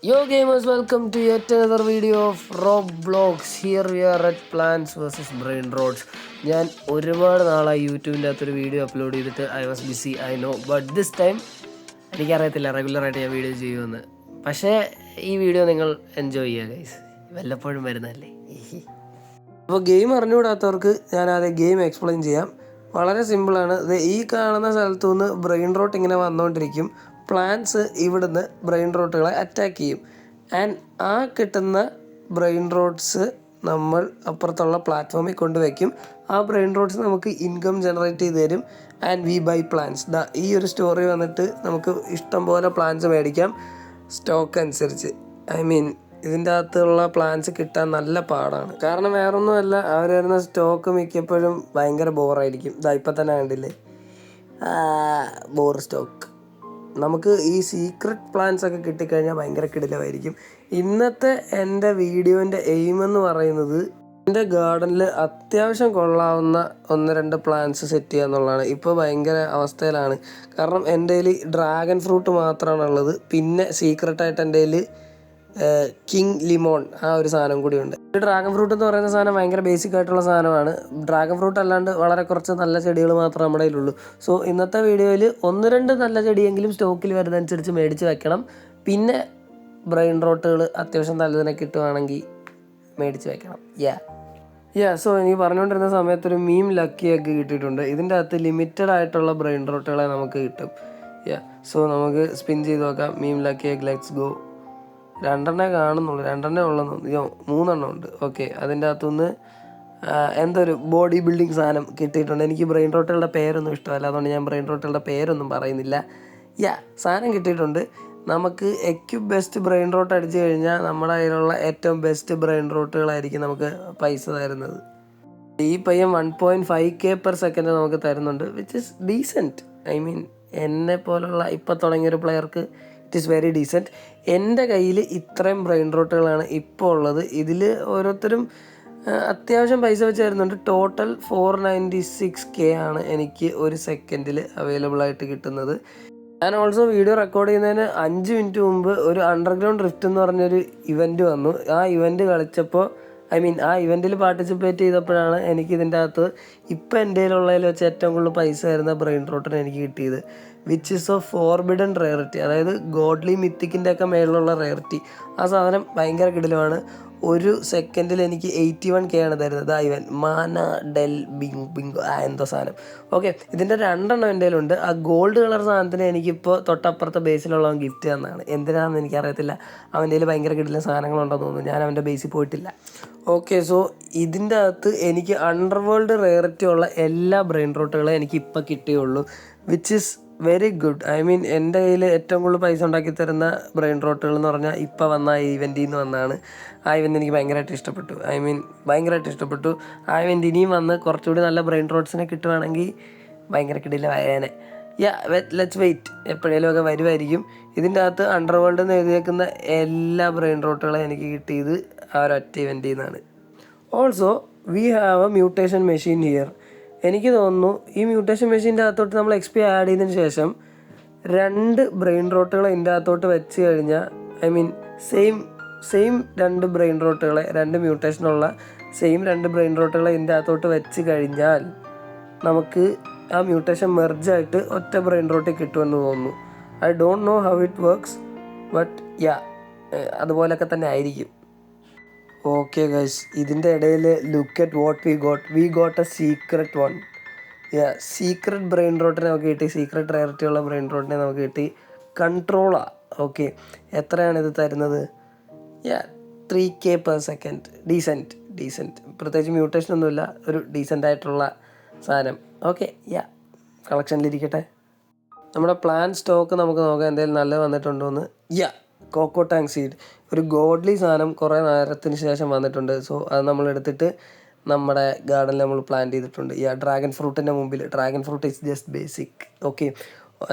Yo gamers, welcome to yet another video of Roblox. Here we are at Plants vs Brain Roads. ഞാൻ ഒരുപാട് നാളായി യൂട്യൂബിൻ്റെ അകത്തൊരു video upload ചെയ്തിട്ട് I was busy, I know, but this time എനിക്കറിയത്തില്ല റെഗുലറായിട്ട് ഞാൻ വീഡിയോ ചെയ്യുമെന്ന്. പക്ഷേ ഈ വീഡിയോ നിങ്ങൾ എൻജോയ് ചെയ്യുക ഗൈസ്, വല്ലപ്പോഴും വരുന്നതല്ലേ. അപ്പോൾ ഗെയിം അറിഞ്ഞുകൂടാത്തവർക്ക് ഞാൻ ആദ്യം ഗെയിം എക്സ്പ്ലെയിൻ ചെയ്യാം. വളരെ സിമ്പിളാണ്. ഈ കാണുന്ന സ്ഥലത്തു നിന്ന് ബ്രെയിൻ റോട്ട് ഇങ്ങനെ വന്നുകൊണ്ടിരിക്കും. പ്ലാന്റ്സ് ഇവിടുന്ന് ബ്രെയിൻ റോട്ടുകളെ അറ്റാക്ക് ചെയ്യും. ആൻഡ് ആ കിട്ടുന്ന ബ്രെയിൻ റോട്ട്സ് നമ്മൾ അപ്പുറത്തുള്ള പ്ലാറ്റ്ഫോമിൽ കൊണ്ടുവയ്ക്കും. ആ ബ്രെയിൻ റോട്ട്സ് നമുക്ക് ഇൻകം ജനറേറ്റ് ചെയ്ത് തരും. And we buy plants. ഈ ഒരു സ്റ്റോറി വന്നിട്ട് നമുക്ക് ഇഷ്ടം പോലെ പ്ലാന്റ്സ് മേടിക്കാം സ്റ്റോക്ക് അനുസരിച്ച്. ഇതിൻ്റെ അകത്തുള്ള പ്ലാൻസ് കിട്ടാൻ നല്ല പാടാണ്. കാരണം വേറൊന്നുമല്ല, അവർ വരുന്ന സ്റ്റോക്ക് മിക്കപ്പോഴും ഭയങ്കര ബോറായിരിക്കും. ഇപ്പം തന്നെ കണ്ടില്ലേ, ബോർ സ്റ്റോക്ക്. നമുക്ക് ഈ സീക്രട്ട് പ്ലാൻസ് ഒക്കെ കിട്ടിക്കഴിഞ്ഞാൽ ഭയങ്കര കിടിലമായിരിക്കും. ഇന്നത്തെ എൻ്റെ വീഡിയോൻ്റെ എയിം എന്ന് പറയുന്നത് എൻ്റെ ഗാർഡനിൽ അത്യാവശ്യം കൊള്ളാവുന്ന 1-2 പ്ലാന്റ്സ് സെറ്റ് ചെയ്യുക എന്നുള്ളതാണ്. ഇപ്പോൾ ഭയങ്കര അവസ്ഥയിലാണ്. കാരണം എൻ്റെ കയ്യിൽ ഡ്രാഗൺ ഫ്രൂട്ട് മാത്രമാണ് ഉള്ളത്. പിന്നെ സീക്രട്ടായിട്ട് എൻ്റെ കയ്യിൽ കിങ് ലിമോൺ ആ ഒരു സാധനം കൂടിയുണ്ട്. ഈ ഡ്രാഗൺ ഫ്രൂട്ട് എന്ന് പറയുന്ന സാധനം ഭയങ്കര ബേസിക് ആയിട്ടുള്ള സാധനമാണ്. ഡ്രാഗൺ ഫ്രൂട്ട് അല്ലാണ്ട് വളരെ കുറച്ച് നല്ല ചെടികൾ മാത്രമേ നമ്മുടെ കയ്യിലുള്ളൂ. സോ ഇന്നത്തെ വീഡിയോയിൽ 1-2 നല്ല ചെടിയെങ്കിലും സ്റ്റോക്കിൽ വരുന്നതനുസരിച്ച് മേടിച്ച് വെക്കണം. പിന്നെ ബ്രെയിൻ റോട്ടുകൾ അത്യാവശ്യം നല്ലതിനെ കിട്ടുവാണെങ്കിൽ മേടിച്ച് വെക്കണം. സോ എനിക്ക് പറഞ്ഞുകൊണ്ടിരുന്ന സമയത്തൊരു മീം ലക്കിയൊക്കെ കിട്ടിയിട്ടുണ്ട്. ഇതിൻ്റെ അകത്ത് ലിമിറ്റഡ് ആയിട്ടുള്ള ബ്രെയിൻ റോട്ടുകളെ നമുക്ക് കിട്ടും. സോ നമുക്ക് സ്പിൻ ചെയ്ത് നോക്കാം. മീം ലക്കിയൊക്കെ ലെറ്റ്സ് ഗോ. 2 കാണുന്നുള്ളൂ, 2 ഉള്ളെന്ന് തോന്നുന്നു. 3 ഉണ്ട്. ഓക്കെ, അതിൻ്റെ അകത്തുനിന്ന് എന്തൊരു ബോഡി ബിൽഡിങ് സാധനം കിട്ടിയിട്ടുണ്ട്. എനിക്ക് ബ്രെയിൻ റോട്ടുകളുടെ പേരൊന്നും ഇഷ്ടമല്ല, അതുകൊണ്ട് ഞാൻ ബ്രെയിൻ റോട്ടുകളുടെ പേരൊന്നും പറയുന്നില്ല. സാധനം കിട്ടിയിട്ടുണ്ട്. നമുക്ക് എക്യുപ് ബെസ്റ്റ് ബ്രെയിൻ റോട്ട് അടിച്ചു കഴിഞ്ഞാൽ നമ്മുടെ കയ്യിലുള്ള ഏറ്റവും ബെസ്റ്റ് ബ്രെയിൻ റോട്ടുകളായിരിക്കും നമുക്ക് പൈസ തരുന്നത്. ഈ പയ്യൻ 1.5K/സെക്കൻഡ് നമുക്ക് തരുന്നുണ്ട്, വിച്ച് ഇസ് ഡീസൻറ്റ്. എന്നെ പോലുള്ള ഇപ്പം തുടങ്ങിയൊരു പ്ലെയർക്ക് ഇറ്റ് ഈസ് വെരി ഡീസൻറ്റ്. എൻ്റെ കയ്യിൽ ഇത്രയും ബ്രെയിൻ റോട്ടുകളാണ് ഇപ്പോൾ ഉള്ളത്. ഇതിൽ ഓരോരുത്തരും അത്യാവശ്യം പൈസ വെച്ച് തരുന്നുണ്ട്. ടോട്ടൽ 496K ആണ് എനിക്ക് ഒരു സെക്കൻഡിൽ അവൈലബിൾ ആയിട്ട് കിട്ടുന്നത്. ഞാൻ ഓൾസോ വീഡിയോ റെക്കോർഡ് ചെയ്യുന്നതിന് 5 മിനിറ്റ് മുമ്പ് ഒരു അണ്ടർഗ്രൗണ്ട് റിഫ്റ്റ് എന്ന് പറഞ്ഞൊരു ഇവൻറ്റ് വന്നു. ആ ഇവൻറ്റ് കളിച്ചപ്പോൾ ആ ഇവൻറ്റിൽ പാർട്ടിസിപ്പേറ്റ് ചെയ്തപ്പോഴാണ് എനിക്ക് ഇതിൻ്റെ അകത്ത് ഇപ്പം എൻ്റെ കയ്യിലുള്ളതിൽ വെച്ച് ഏറ്റവും കൂടുതൽ പൈസ വരുന്ന ബ്രെയിൻ റോട്ടിന് എനിക്ക് കിട്ടിയത്. വിച്ച് ഇസ് ഓഫ് ഫോർബിഡൻ റെയറിറ്റി, അതായത് ഗോഡ്ലി മിത്തിക്കിൻ്റെ ഒക്കെ മേളിലുള്ള റെയറിറ്റി. ആ സാധനം ഭയങ്കര കിടിലമാണ്. ഒരു സെക്കൻഡിൽ എനിക്ക് 81K ആണ് തരുന്നത്. ഇവൻ മാന ഡെൽ ബിങ്കോ എന്തോ സാധനം. ഓക്കെ, ഇതിൻ്റെ 2 എൻ്റെ കയ്യിലുണ്ട്. ആ ഗോൾഡ് കളർ സാധനത്തിന് എനിക്കിപ്പോൾ തൊട്ടപ്പുറത്തെ ബേസിലുള്ളവൻ ഗിഫ്റ്റ് തന്നതാണ്. എന്തിനാണെന്ന് എനിക്കറിയത്തില്ല. അവൻ്റെ കയ്യിൽ ഭയങ്കര കിടില സാധനങ്ങളുണ്ടെന്ന് തോന്നുന്നു. ഞാൻ അവൻ്റെ ബേസിൽ പോയിട്ടില്ല. ഓക്കെ, സോ ഇതിൻ്റെ അകത്ത് എനിക്ക് അണ്ടർവേൾഡ് റെയറിറ്റി ഉള്ള എല്ലാ ബ്രെയിൻ റോട്ടുകളും എനിക്ക് ഇപ്പം കിട്ടിയുള്ളൂ, വിച്ച് ഇസ് വെരി ഗുഡ്. എൻ്റെ കയ്യിൽ ഏറ്റവും കൂടുതൽ പൈസ ഉണ്ടാക്കി തരുന്ന ബ്രെയിൻ റോട്ടുകൾ എന്ന് പറഞ്ഞാൽ ഇപ്പം വന്ന ആ ഇവൻറ്റിൽ നിന്ന് വന്നതാണ്. ആ ഇവൻ്റ് എനിക്ക് ഭയങ്കരമായിട്ട് ഇഷ്ടപ്പെട്ടു. ഭയങ്കരമായിട്ട് ഇഷ്ടപ്പെട്ടു. ആ ഇവൻ്റ് ഇനിയും വന്ന് കുറച്ചുകൂടി നല്ല ബ്രെയിൻ റോട്ട്സിനെ കിട്ടുവാണെങ്കിൽ ഭയങ്കര കിടില വയേനെ. Let's wait. എപ്പോഴേലും ഒക്കെ വരുമായിരിക്കും. ഇതിൻ്റെ അകത്ത് അണ്ടർവേൾഡ് എന്ന് എഴുതിയേക്കുന്ന എല്ലാ ബ്രെയിൻ റോട്ടുകളും എനിക്ക് കിട്ടിയത് ആ ഒരൊറ്റ ഇവൻറ്റിൽ നിന്നാണ്. Also we have A mutation machine here. എനിക്ക് തോന്നുന്നു ഈ മ്യൂട്ടേഷൻ മെഷീൻ്റെ അകത്തോട്ട് നമ്മൾ XP ആഡ് ചെയ്തതിന് ശേഷം 2 ബ്രെയിൻ റോട്ടുകൾ ഇതിൻ്റെ അകത്തോട്ട് വെച്ച് കഴിഞ്ഞാൽ സെയിം 2 ബ്രെയിൻ റോട്ടുകളെ, 2 മ്യൂട്ടേഷനുള്ള സെയിം 2 ബ്രെയിൻ റോട്ടുകളെ ഇതിൻ്റെ അകത്തോട്ട് വെച്ച് കഴിഞ്ഞാൽ നമുക്ക് ആ മ്യൂട്ടേഷൻ മെർജായിട്ട് ഒറ്റ ബ്രെയിൻ റോട്ടിൽ കിട്ടുമെന്ന് തോന്നുന്നു. I don't know how it works, but അതുപോലൊക്കെ തന്നെ ആയിരിക്കും. ഓക്കെ ഗൈസ്, ഇതിൻ്റെ ഇടയിൽ look at what we got a secret one. Secret brain റോട്ടിനെ നമുക്ക് കിട്ടി. സീക്രട്ട് റെയറിറ്റി ഉള്ള ബ്രെയിൻ റോട്ടിനെ നമുക്ക് കിട്ടി. കൺട്രോളാ. ഓക്കെ, എത്രയാണ് ഇത് തരുന്നത്? 3K/സെക്കൻഡ്. ഡീസൻറ്റ്. പ്രത്യേകിച്ച് മ്യൂട്ടേഷൻ ഒന്നുമില്ല, ഒരു ഡീസൻ്റ് ആയിട്ടുള്ള സാധനം. ഓക്കെ, കളക്ഷനിലിരിക്കട്ടെ. നമ്മുടെ പ്ലാൻ സ്റ്റോക്ക് നമുക്ക് നോക്കാം എന്തെങ്കിലും നല്ലത് വന്നിട്ടുണ്ടോയെന്ന്. കോക്കോ ടാങ് സീഡ്, ഒരു ഗോഡ്ലി സാധനം കുറേ നേരത്തിന് ശേഷം വന്നിട്ടുണ്ട്. സോ അത് നമ്മൾ എടുത്തിട്ട് നമ്മുടെ ഗാർഡനിൽ നമ്മൾ പ്ലാന്റ് ചെയ്തിട്ടുണ്ട്. ഡ്രാഗൺ ഫ്രൂട്ടിൻ്റെ മുമ്പിൽ. Dragon fruit is just basic. Okay,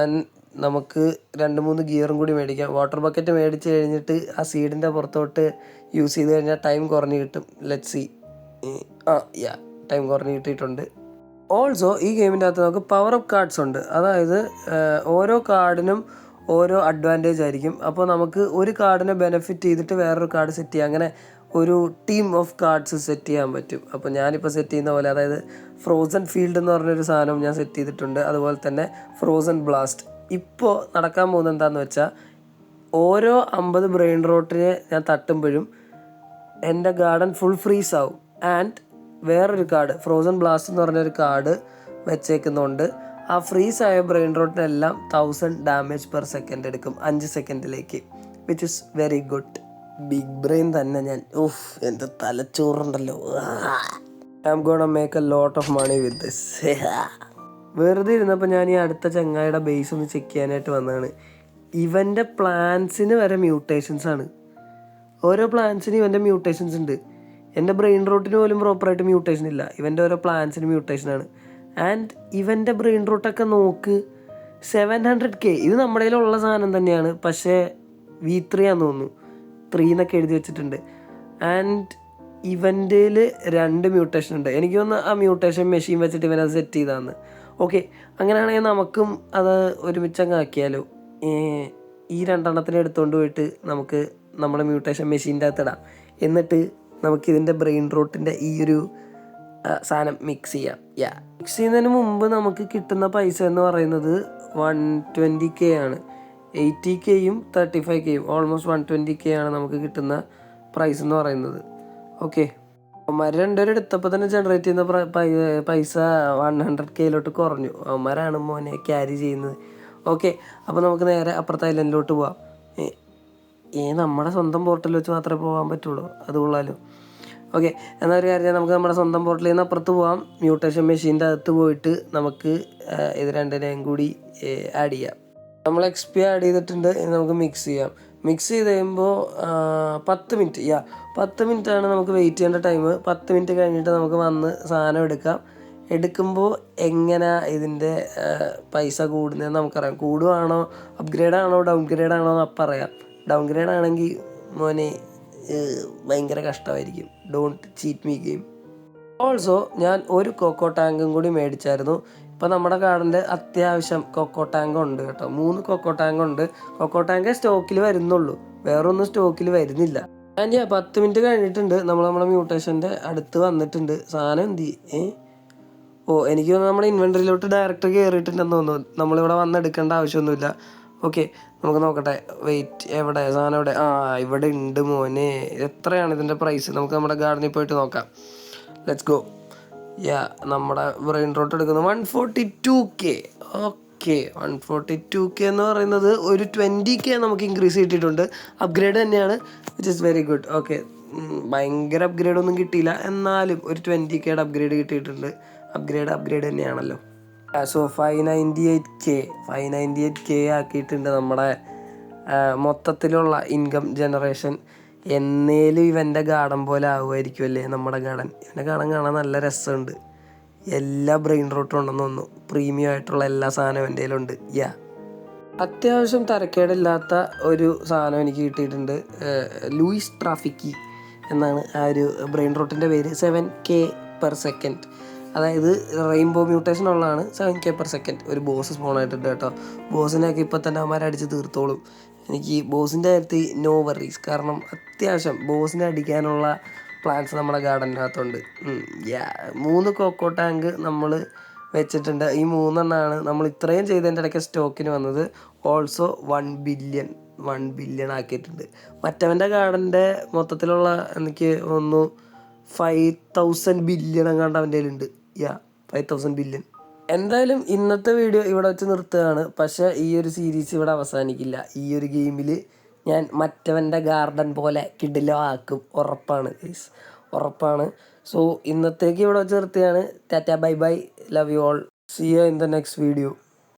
നമുക്ക് 2-3 ഗിയറും കൂടി മേടിക്കാം. വാട്ടർ ബക്കറ്റ് മേടിച്ച് കഴിഞ്ഞിട്ട് ആ സീഡിൻ്റെ പുറത്തോട്ട് യൂസ് ചെയ്ത് കഴിഞ്ഞാൽ ടൈം കുറഞ്ഞ് കിട്ടും. Let's see. ടൈം കുറഞ്ഞ് കിട്ടിയിട്ടുണ്ട്. ഓൾസോ ഈ ഗെയിമിൻ്റെ അകത്ത് നമുക്ക് പവർ അപ്പ് കാർഡ്സ് ഉണ്ട്. അതായത് ഓരോ കാർഡിനും ഓരോ അഡ്വാൻറ്റേജ് ആയിരിക്കും. അപ്പോൾ നമുക്ക് ഒരു കാർഡിനെ ബെനിഫിറ്റ് ചെയ്തിട്ട് വേറൊരു കാർഡ് സെറ്റ് ചെയ്യാം. അങ്ങനെ ഒരു ടീം ഓഫ് കാർഡ്സ് സെറ്റ് ചെയ്യാൻ പറ്റും. അപ്പോൾ ഞാനിപ്പോൾ സെറ്റ് ചെയ്യുന്ന പോലെ, അതായത് ഫ്രോസൺ ഫീൽഡ് എന്ന് പറഞ്ഞൊരു സാധനം ഞാൻ സെറ്റ് ചെയ്തിട്ടുണ്ട്. അതുപോലെ തന്നെ ഫ്രോസൺ ബ്ലാസ്റ്റ്. ഇപ്പോൾ നടക്കാൻ പോകുന്നത് എന്താണെന്ന് വെച്ചാൽ, ഓരോ 50 ബ്രെയിൻ റോട്ടിനെ ഞാൻ തട്ടുമ്പോഴും എൻ്റെ ഗാർഡൻ ഫുൾ ഫ്രീസ് ആവും. ആൻഡ് വേറൊരു കാർഡ്, ഫ്രോസൺ ബ്ലാസ്റ്റ് എന്ന് പറഞ്ഞൊരു കാർഡ് വെച്ചേക്കുന്നുണ്ട്. ആ ഫ്രീസ് ആയ ബ്രെയിൻ റോട്ടിനെല്ലാം 1000 ഡാമേജ് പെർ സെക്കൻഡ് എടുക്കും 5 സെക്കൻഡിലേക്ക്, which is very good. Big brain തന്നെ ഞാൻ. എൻ്റെ തലച്ചോറുണ്ടല്ലോ. I am gonna make a lot of money with this. വെറുതെ ഇരുന്നപ്പോൾ ഞാൻ ഈ അടുത്ത ചങ്ങായിയുടെ ബേസ് ഒന്ന് ചെക്ക് ചെയ്യാനായിട്ട് വന്നതാണ്. ഇവൻ്റെ പ്ലാന്റ്സിന് വരെ മ്യൂട്ടേഷൻസ് ആണ്. ഓരോ പ്ലാന്റ്സിന് ഇവൻ്റെ മ്യൂട്ടേഷൻസ് ഉണ്ട്. എൻ്റെ ബ്രെയിൻ റോട്ടിന് പോലും പ്രോപ്പറായിട്ട് മ്യൂട്ടേഷൻ ഇല്ല. ഇവൻ്റെ ഓരോ പ്ലാന്റ്സിന് മ്യൂട്ടേഷനാണ്. ആൻഡ് ഇവൻ്റെ ബ്രെയിൻ റൂട്ടൊക്കെ നോക്ക്, 700K. ഇത് നമ്മുടെ കയ്യിലുള്ള സാധനം തന്നെയാണ്, പക്ഷേ V3 ആണെന്ന് തോന്നുന്നു. 3 എന്നൊക്കെ എഴുതി വെച്ചിട്ടുണ്ട്. ആൻഡ് ഇവൻ്റെ 2 മ്യൂട്ടേഷൻ ഉണ്ട്. എനിക്ക് തോന്നുന്നു ആ മ്യൂട്ടേഷൻ മെഷീൻ വെച്ചിട്ട് ഇവനത് സെറ്റ് ചെയ്താന്ന്. ഓക്കെ, അങ്ങനെയാണെങ്കിൽ നമുക്കും അത് ഒരുമിച്ചങ്ങ് ആക്കിയാലോ. ഈ 2 എണ്ണത്തിനെ എടുത്തുകൊണ്ട് പോയിട്ട് നമുക്ക് നമ്മുടെ മ്യൂട്ടേഷൻ മെഷീൻ്റെ അകത്ത് ഇടാം. എന്നിട്ട് നമുക്കിതിൻ്റെ ബ്രെയിൻ റൂട്ടിൻ്റെ ഈ ഒരു സാധനം മിക്സ് ചെയ്യാം. മിക്സ് ചെയ്യുന്നതിന് മുമ്പ് നമുക്ക് കിട്ടുന്ന പൈസ എന്ന് പറയുന്നത് 120K ആണ്. 80Kയും 35Kയും ഓൾമോസ്റ്റ് 120K ആണ് നമുക്ക് കിട്ടുന്ന പ്രൈസ് എന്ന് പറയുന്നത്. ഓക്കെ, അവന്മാർ രണ്ടുപേരും എടുത്തപ്പോൾ തന്നെ ജനറേറ്റ് ചെയ്യുന്ന പൈസ 100Kയിലോട്ട് കുറഞ്ഞു. അവന്മാരാണ് മോനെ ക്യാരി ചെയ്യുന്നത്. ഓക്കെ, അപ്പോൾ നമുക്ക് നേരെ അപ്പുറത്തെ ഐലൻഡിലോട്ട് പോവാം. നമ്മുടെ സ്വന്തം പോർട്ടൽ വെച്ച് മാത്രമേ പോകാൻ പറ്റുള്ളൂ. അത് കൊള്ളാലോ. ഓക്കെ, എന്നൊരു കാര്യം, നമുക്ക് നമ്മുടെ സ്വന്തം പോർട്ടലിൽ നിന്ന് അപ്പുറത്ത് പോകാം. മ്യൂട്ടേഷൻ മെഷീൻ്റെ അകത്ത് പോയിട്ട് നമുക്ക് ഇത് രണ്ടിനെയും കൂടി ആഡ് ചെയ്യാം. നമ്മൾ XP ആഡ് ചെയ്തിട്ടുണ്ട്. ഇനി നമുക്ക് മിക്സ് ചെയ്യാം. മിക്സ് ചെയ്ത് കഴിയുമ്പോൾ 10 മിനിറ്റ് 10 മിനിറ്റാണ് നമുക്ക് വെയിറ്റ് ചെയ്യേണ്ട ടൈം. 10 മിനിറ്റ് കഴിഞ്ഞിട്ട് നമുക്ക് വന്ന് സാധനം എടുക്കാം. എടുക്കുമ്പോൾ എങ്ങനെ ഇതിൻ്റെ പൈസ കൂടുന്നതെന്ന് നമുക്കറിയാം. കൂടുവാണോ, അപ്ഗ്രേഡ് ആണോ, ഡൗൺ ഗ്രേഡ് ആണോ എന്ന് അപ്പം അറിയാം. ഡൗൺ ഗ്രേഡ് ആണെങ്കിൽ മോനെ ഭയങ്കര കഷ്ടമായിരിക്കും. Don't cheat me game. Also ഞാൻ ഒരു കൊക്കോ ടാങ്കും കൂടി മേടിച്ചായിരുന്നു. ഇപ്പോൾ നമ്മുടെ ഗാർഡനിൽ അത്യാവശ്യം കൊക്കോ ടാങ്ക് ഉണ്ട് കേട്ടോ. 3 കൊക്കോ ടാങ്ക് ഉണ്ട്. കൊക്കോ ടാങ്ക് സ്റ്റോക്കിൽ വരുന്നുള്ളൂ, വേറൊന്നും സ്റ്റോക്കിൽ വരുന്നില്ല. ഞാൻ 10 മിനിറ്റ് കഴിഞ്ഞിട്ടുണ്ട്. നമ്മുടെ മ്യൂട്ടേഷൻ്റെ അടുത്ത് വന്നിട്ടുണ്ട്. സാധനം എന്തി എനിക്ക് തോന്നുന്നു നമ്മുടെ ഇൻവെൻറ്ററിയിലോട്ട് ഡയറക്റ്റ് കയറിയിട്ടുണ്ടെന്ന് തോന്നുന്നു. നമ്മളിവിടെ വന്നെടുക്കേണ്ട ആവശ്യമൊന്നുമില്ല. ഓക്കെ, നമുക്ക് നോക്കട്ടെ. വെയിറ്റ്, എവിടെ സാധനം? എവിടെ? ഇവിടെ ഉണ്ട് മോനെ. എത്രയാണ് ഇതിൻ്റെ പ്രൈസ്? നമുക്ക് നമ്മുടെ ഗാർഡനിൽ പോയിട്ട് നോക്കാം. Let's go. നമ്മുടെ ബ്രെയിൻ റോട്ട് എടുക്കുന്നത് 142K. ഓക്കെ, 142K എന്ന് പറയുന്നത് ഒരു 20K നമുക്ക് ഇൻക്രീസ് കിട്ടിയിട്ടുണ്ട്. അപ്ഗ്രേഡ് തന്നെയാണ്, which is very good. Okay, ഭയങ്കര അപ്ഗ്രേഡ് ഒന്നും കിട്ടിയില്ല, എന്നാലും ഒരു 20Kയുടെ അപ്ഗ്രേഡ് കിട്ടിയിട്ടുണ്ട്. അപ്ഗ്രേഡ് തന്നെയാണല്ലോ. സോ 598K ആക്കിയിട്ടുണ്ട് നമ്മുടെ മൊത്തത്തിലുള്ള ഇൻകം ജനറേഷൻ. എന്നേലും ഇവൻ്റെ ഗാർഡൻ പോലെ ആവുമായിരിക്കും അല്ലേ നമ്മുടെ ഗാർഡൻ. ഇവൻ്റെ ഗാർഡൻ കാണാൻ നല്ല രസമുണ്ട്. എല്ലാ ബ്രെയിൻ റൂട്ടും ഉണ്ടെന്ന് തോന്നുന്നു. പ്രീമിയം ആയിട്ടുള്ള എല്ലാ സാധനവും എൻ്റെ കയ്യിലുണ്ട്. അത്യാവശ്യം തരക്കേടില്ലാത്ത ഒരു സാധനം എനിക്ക് കിട്ടിയിട്ടുണ്ട്. ലൂയിസ് ട്രാഫിക്കി എന്നാണ് ആ ഒരു ബ്രെയിൻ റൂട്ടിൻ്റെ പേര്. 7K പെർ സെക്കൻഡ്, അതായത് റെയിൻബോ മ്യൂട്ടേഷൻ ഉള്ളതാണ്. 7K per second. ഒരു ബോസ് സ്പോൺ ആയിട്ടുണ്ട് കേട്ടോ. ബോസിനെയൊക്കെ ഇപ്പോൾ തന്നെ അവന്മാരടിച്ച് തീർത്തോളും. എനിക്ക് ബോസിൻ്റെ കാര്യത്തിൽ നോ വറീസ്, കാരണം അത്യാവശ്യം ബോസിനെ അടിക്കാനുള്ള പ്ലാൻസ് നമ്മുടെ ഗാർഡനകത്തുണ്ട്. 3 കൊക്കോ ടാങ്ക് നമ്മൾ വെച്ചിട്ടുണ്ട്. ഈ 3 എണ്ണമാണ് നമ്മൾ ഇത്രയും ചെയ്തതിൻ്റെ ഇടയ്ക്ക് സ്റ്റോക്കിന് വന്നത്. ഓൾസോ 1 ബില്യൺ ആക്കിയിട്ടുണ്ട്. മറ്റവൻ്റെ ഗാർഡൻ്റെ മൊത്തത്തിലുള്ള എനിക്ക് ഒന്ന് 5000 ബില്യൺ എങ്ങാണ്ട് അവൻ്റെ കയ്യിലുണ്ട്. 5000 ബില്യൺ. എന്തായാലും ഇന്നത്തെ വീഡിയോ ഇവിടെ വെച്ച് നിർത്തുകയാണ്. പക്ഷേ ഈ ഒരു സീരീസ് ഇവിടെ അവസാനിക്കില്ല. ഈ ഒരു ഗെയിമിൽ ഞാൻ മറ്റവൻ്റെ ഗാർഡൻ പോലെ കിടിലോ ആക്കും, ഉറപ്പാണ് ഗൈസ്, ഉറപ്പാണ്. സോ ഇന്നത്തേക്ക് ഇവിടെ വെച്ച് നിർത്തുകയാണ്. Tata, bye bye, love you all, see you in the next video.